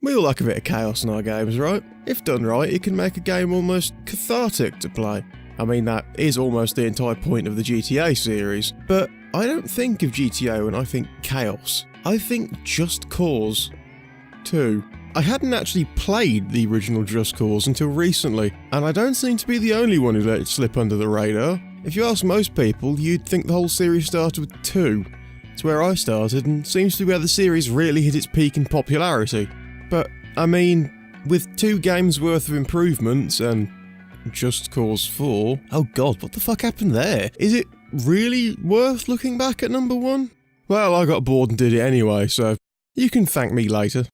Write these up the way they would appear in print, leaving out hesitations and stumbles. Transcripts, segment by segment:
We all like a bit of chaos in our games, right? If done right, it can make a game almost cathartic to play. I mean, that is almost the entire point of the GTA series, but I don't think of GTA when I think chaos. I think Just Cause 2. I hadn't actually played the original Just Cause until recently, and I don't seem to be the only one who let it slip under the radar. If you ask most people, you'd think the whole series started with 2. It's where I started, and seems to be where the series really hit its peak in popularity. But, I mean, with 2 games worth of improvements and Just Cause 4... Oh god, what the fuck happened there? Is it really worth looking back at number 1? Well, I got bored and did it anyway, so you can thank me later.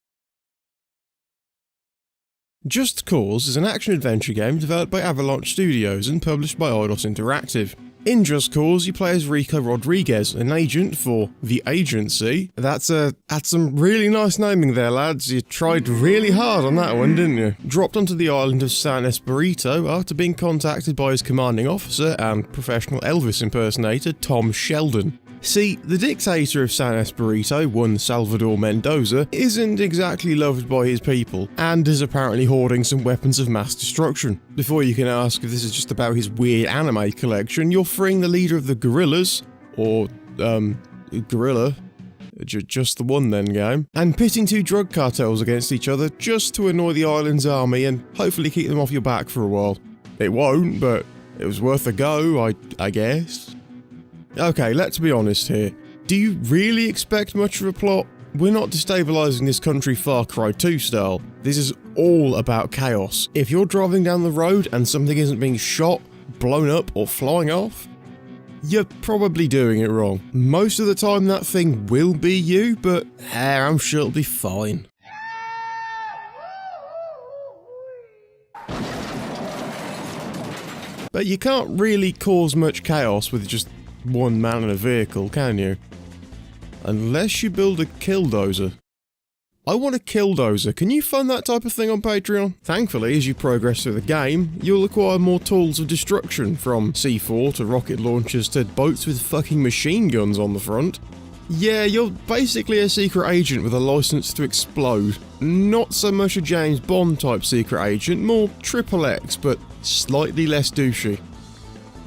Just Cause is an action-adventure game developed by Avalanche Studios and published by Eidos Interactive. In Just Cause, you play as Rico Rodriguez, an agent for the Agency. That's some really nice naming there, lads. You tried really hard on that one, didn't you? Dropped onto the island of San Esperito after being contacted by his commanding officer and professional Elvis impersonator Tom Sheldon. See, the dictator of San Esperito, one Salvador Mendoza, isn't exactly loved by his people, and is apparently hoarding some weapons of mass destruction. Before you can ask if this is just about his weird anime collection, you're freeing the leader of the guerrillas, or, gorilla, just the one then game, and pitting 2 drug cartels against each other just to annoy the island's army and hopefully keep them off your back for a while. It won't, but it was worth a go, I guess. Okay, let's be honest here. Do you really expect much of a plot? We're not destabilizing this country Far Cry 2 style. This is all about chaos. If you're driving down the road and something isn't being shot, blown up, or flying off, you're probably doing it wrong. Most of the time that thing will be you, but I'm sure it'll be fine. But you can't really cause much chaos with just one man in a vehicle, can you? Unless you build a killdozer. I want a killdozer. Can you fund that type of thing on Patreon? Thankfully, as you progress through the game, you'll acquire more tools of destruction, from C4 to rocket launchers to boats with fucking machine guns on the front. Yeah, you're basically a secret agent with a license to explode. Not so much a James Bond type secret agent, more XXX, but slightly less douchey.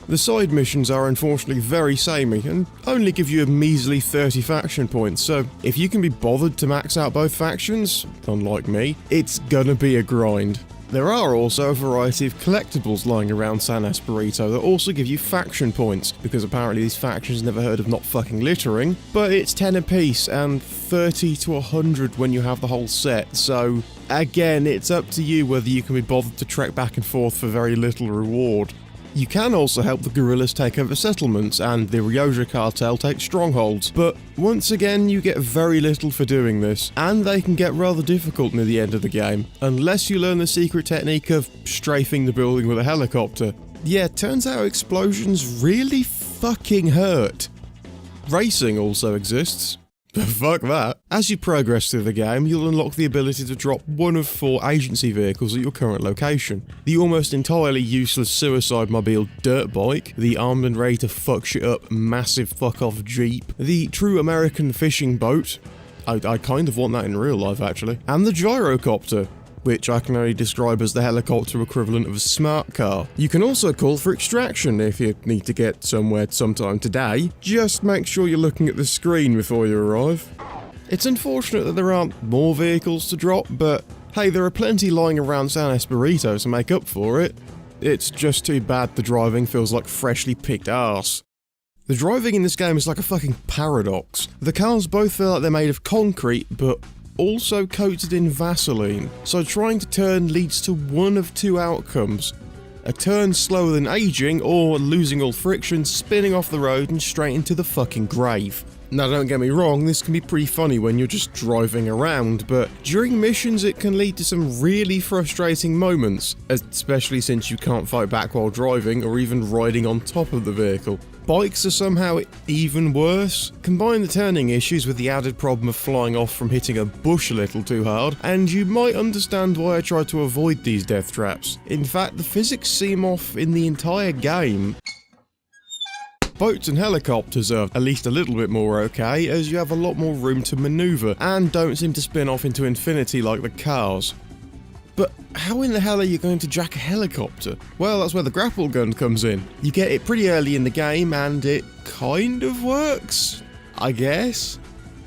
The side missions are unfortunately very samey and only give you a measly 30 faction points, so if you can be bothered to max out both factions, unlike me, it's gonna be a grind. There are also a variety of collectibles lying around San Esperito that also give you faction points, because apparently these factions never heard of not fucking littering, but it's 10 apiece and 30 to 100 when you have the whole set, so again, it's up to you whether you can be bothered to trek back and forth for very little reward. You can also help the guerrillas take over settlements and the Rioja cartel take strongholds, but once again you get very little for doing this, and they can get rather difficult near the end of the game, unless you learn the secret technique of strafing the building with a helicopter. Yeah, turns out explosions really fucking hurt. Racing also exists. Fuck that. As you progress through the game, you'll unlock the ability to drop one of 4 agency vehicles at your current location. The almost entirely useless suicide mobile dirt bike, the armed and ready to fuck shit up massive fuck off jeep, the true American fishing boat, I kind of want that in real life actually, and the gyrocopter, which I can only describe as the helicopter equivalent of a smart car. You can also call for extraction if you need to get somewhere sometime today. Just make sure you're looking at the screen before you arrive. It's unfortunate that there aren't more vehicles to drop, but hey, there are plenty lying around San Esperito to make up for it. It's just too bad the driving feels like freshly picked arse. The driving in this game is like a fucking paradox. The cars both feel like they're made of concrete, but also coated in Vaseline, so trying to turn leads to one of 2 outcomes. A turn slower than aging, or losing all friction, spinning off the road and straight into the fucking grave. Now don't get me wrong, this can be pretty funny when you're just driving around, but during missions it can lead to some really frustrating moments, especially since you can't fight back while driving or even riding on top of the vehicle. Bikes are somehow even worse. Combine the turning issues with the added problem of flying off from hitting a bush a little too hard, and you might understand why I try to avoid these death traps. In fact, the physics seem off in the entire game. Boats and helicopters are at least a little bit more okay, as you have a lot more room to manoeuvre, and don't seem to spin off into infinity like the cars. But how in the hell are you going to jack a helicopter? Well, that's where the grapple gun comes in. You get it pretty early in the game, and it kind of works, I guess.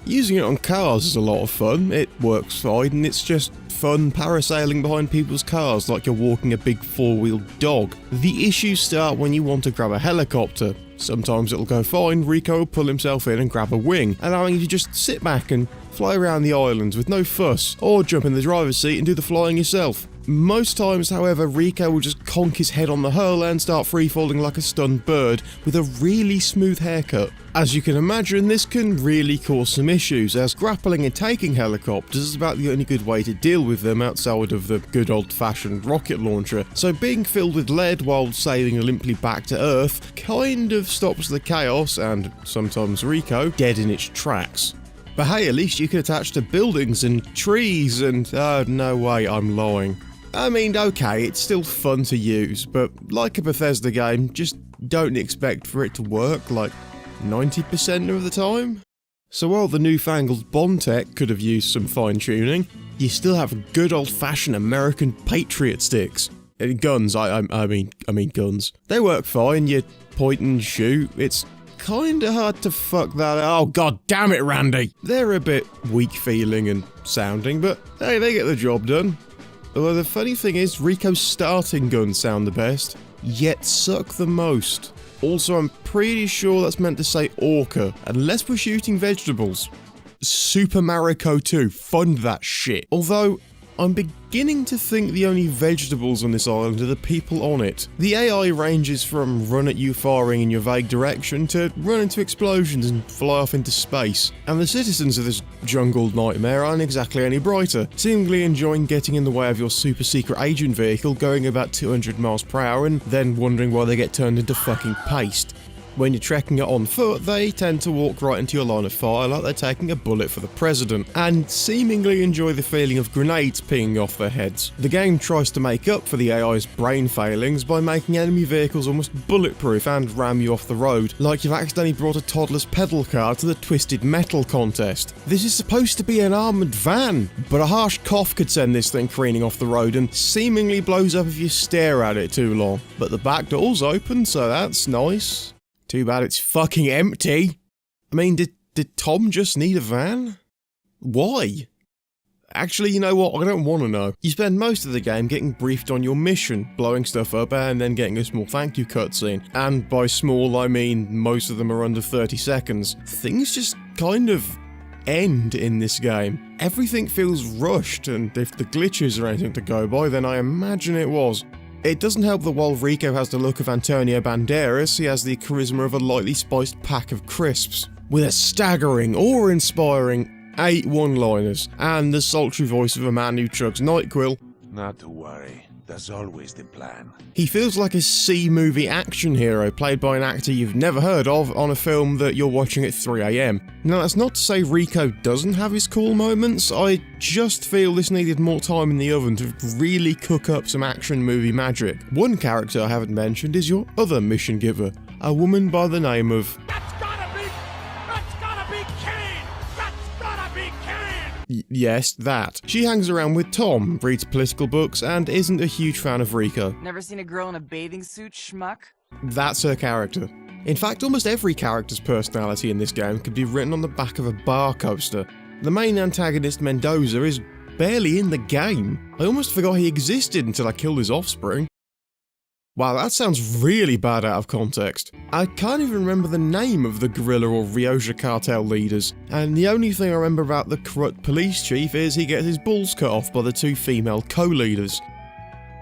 Using it on cars is a lot of fun, it works fine, and it's just fun parasailing behind people's cars like you're walking a big four-wheeled dog. The issues start when you want to grab a helicopter. Sometimes it'll go fine, Rico will pull himself in and grab a wing, allowing you to just sit back and fly around the islands with no fuss, or jump in the driver's seat and do the flying yourself. Most times, however, Rico will just conk his head on the hull and start free-falling like a stunned bird with a really smooth haircut. As you can imagine, this can really cause some issues, as grappling and taking helicopters is about the only good way to deal with them outside of the good old-fashioned rocket launcher, so being filled with lead while sailing limply back to Earth kind of stops the chaos, and sometimes Rico, dead in its tracks. But hey, at least you can attach to buildings and trees and... no way, I'm lying. I mean, okay, it's still fun to use, but like a Bethesda game, just don't expect for it to work like 90% of the time. So while the newfangled Bond tech could have used some fine-tuning, you still have good old-fashioned American Patriot sticks. Guns, I mean guns. They work fine, you point and shoot, it's kinda hard to fuck that up. Oh god damn it, Randy! They're a bit weak feeling and sounding, but hey, they get the job done. Although the funny thing is, Rico's starting guns sound the best, yet suck the most. Also, I'm pretty sure that's meant to say orca, unless we're shooting vegetables. Super Mario 2, fund that shit. Although, I'm beginning to think the only vegetables on this island are the people on it. The AI ranges from run at you firing in your vague direction to run into explosions and fly off into space. And the citizens of this jungle nightmare aren't exactly any brighter, seemingly enjoying getting in the way of your super secret agent vehicle going about 200 miles per hour and then wondering why they get turned into fucking paste. When you're trekking it on foot, they tend to walk right into your line of fire like they're taking a bullet for the president, and seemingly enjoy the feeling of grenades pinging off their heads. The game tries to make up for the AI's brain failings by making enemy vehicles almost bulletproof and ram you off the road, like you've accidentally brought a toddler's pedal car to the Twisted Metal contest. This is supposed to be an armoured van, but a harsh cough could send this thing careening off the road and seemingly blows up if you stare at it too long. But the back door's open, so that's nice. Too bad it's fucking empty. I mean, did Tom just need a van? Why? Actually, you know what? I don't want to know. You spend most of the game getting briefed on your mission, blowing stuff up, and then getting a small thank you cutscene. And by small, I mean most of them are under 30 seconds. Things just kind of end in this game. Everything feels rushed, and if the glitches are anything to go by, then I imagine it was. It doesn't help that while Rico has the look of Antonio Banderas, he has the charisma of a lightly spiced pack of crisps, with a staggering, awe-inspiring 8 one-liners, and the sultry voice of a man who chugs NyQuil. Not to worry, that's always the plan. He feels like a C-movie action hero played by an actor you've never heard of on a film that you're watching at 3 AM. Now that's not to say Rico doesn't have his cool moments, I just feel this needed more time in the oven to really cook up some action movie magic. One character I haven't mentioned is your other mission giver, a woman by the name of... That's gotta be Kane! That's gotta be Kane! Yes, that. She hangs around with Tom, reads political books, and isn't a huge fan of Rico. Never seen a girl in a bathing suit, schmuck? That's her character. In fact, almost every character's personality in this game could be written on the back of a bar coaster. The main antagonist, Mendoza, is barely in the game. I almost forgot he existed until I killed his offspring. Wow, that sounds really bad out of context. I can't even remember the name of the guerrilla or Rioja cartel leaders, and the only thing I remember about the corrupt police chief is he gets his balls cut off by the 2 female co-leaders.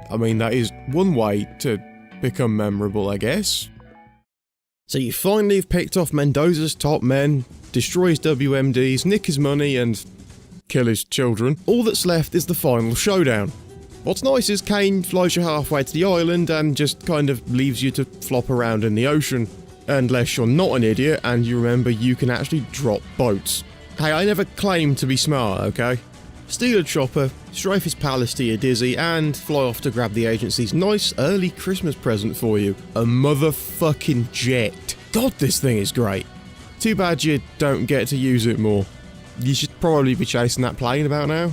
I mean, that is one way to become memorable, I guess. So you finally have picked off Mendoza's top men, destroy his WMDs, nick his money, and kill his children. All that's left is the final showdown. What's nice is Kane flies you halfway to the island and just kind of leaves you to flop around in the ocean. Unless you're not an idiot and you remember you can actually drop boats. Hey, I never claimed to be smart, okay? Steal a chopper, strafe his palace to your dizzy, and fly off to grab the agency's nice early Christmas present for you. A motherfucking jet. God, this thing is great. Too bad you don't get to use it more. You should probably be chasing that plane about now.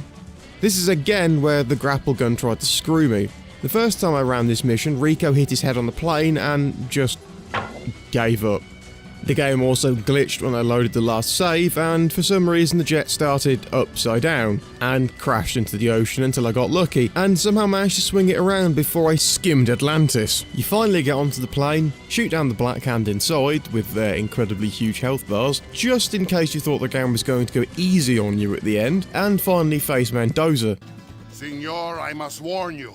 This is again where the grapple gun tried to screw me. The first time I ran this mission, Rico hit his head on the plane and just gave up. The game also glitched when I loaded the last save, and for some reason the jet started upside down and crashed into the ocean until I got lucky and somehow managed to swing it around before I skimmed Atlantis. You finally get onto the plane, shoot down the Black Hand inside with their incredibly huge health bars, just in case you thought the game was going to go easy on you at the end, and finally face Mendoza. Senor, I must warn you.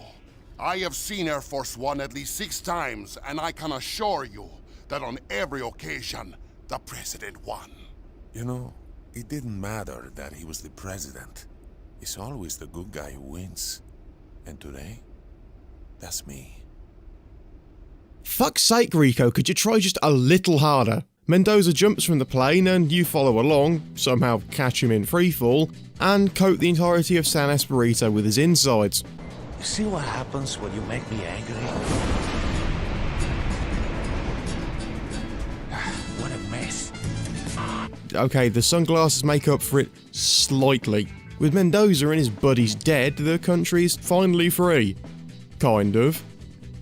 I have seen Air Force One at least 6 times, and I can assure you that on every occasion, the president won. You know, it didn't matter that he was the president. It's always the good guy who wins. And today, that's me. Fuck's sake, Rico, could you try just a little harder? Mendoza jumps from the plane and you follow along, somehow catch him in freefall, and coat the entirety of San Esperito with his insides. You see what happens when you make me angry? What a mess. Okay, the sunglasses make up for it slightly. With Mendoza and his buddies dead, the country's finally free. Kind of.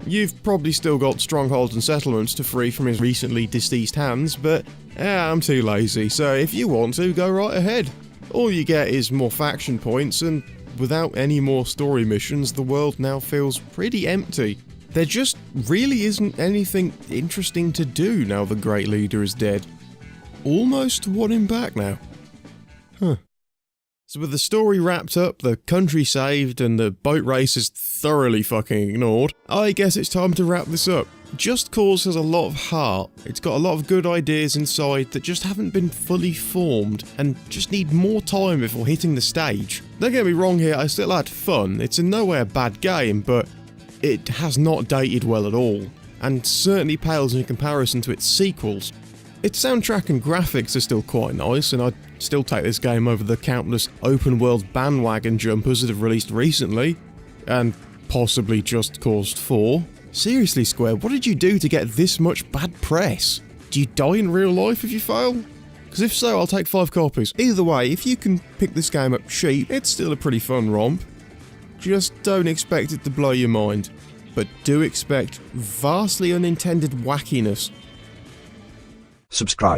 You've probably still got strongholds and settlements to free from his recently deceased hands, but I'm too lazy, so if you want to, go right ahead. All you get is more faction points, and without any more story missions, the world now feels pretty empty. There just really isn't anything interesting to do now the Great Leader is dead. Almost want him back now. Huh. So with the story wrapped up, the country saved, and the boat races thoroughly fucking ignored, I guess it's time to wrap this up. Just Cause has a lot of heart. It's got a lot of good ideas inside that just haven't been fully formed and just need more time before hitting the stage. Don't get me wrong here, I still had fun. It's in no way a bad game, but it has not dated well at all, and certainly pales in comparison to its sequels. Its soundtrack and graphics are still quite nice, and I'd still take this game over the countless open-world bandwagon jumpers that have released recently, and possibly Just Cause 4. Seriously, Square, what did you do to get this much bad press? Do you die in real life if you fail? Because if so, I'll take 5 copies. Either way, if you can pick this game up cheap, it's still a pretty fun romp. Just don't expect it to blow your mind, but do expect vastly unintended wackiness. Subscribe.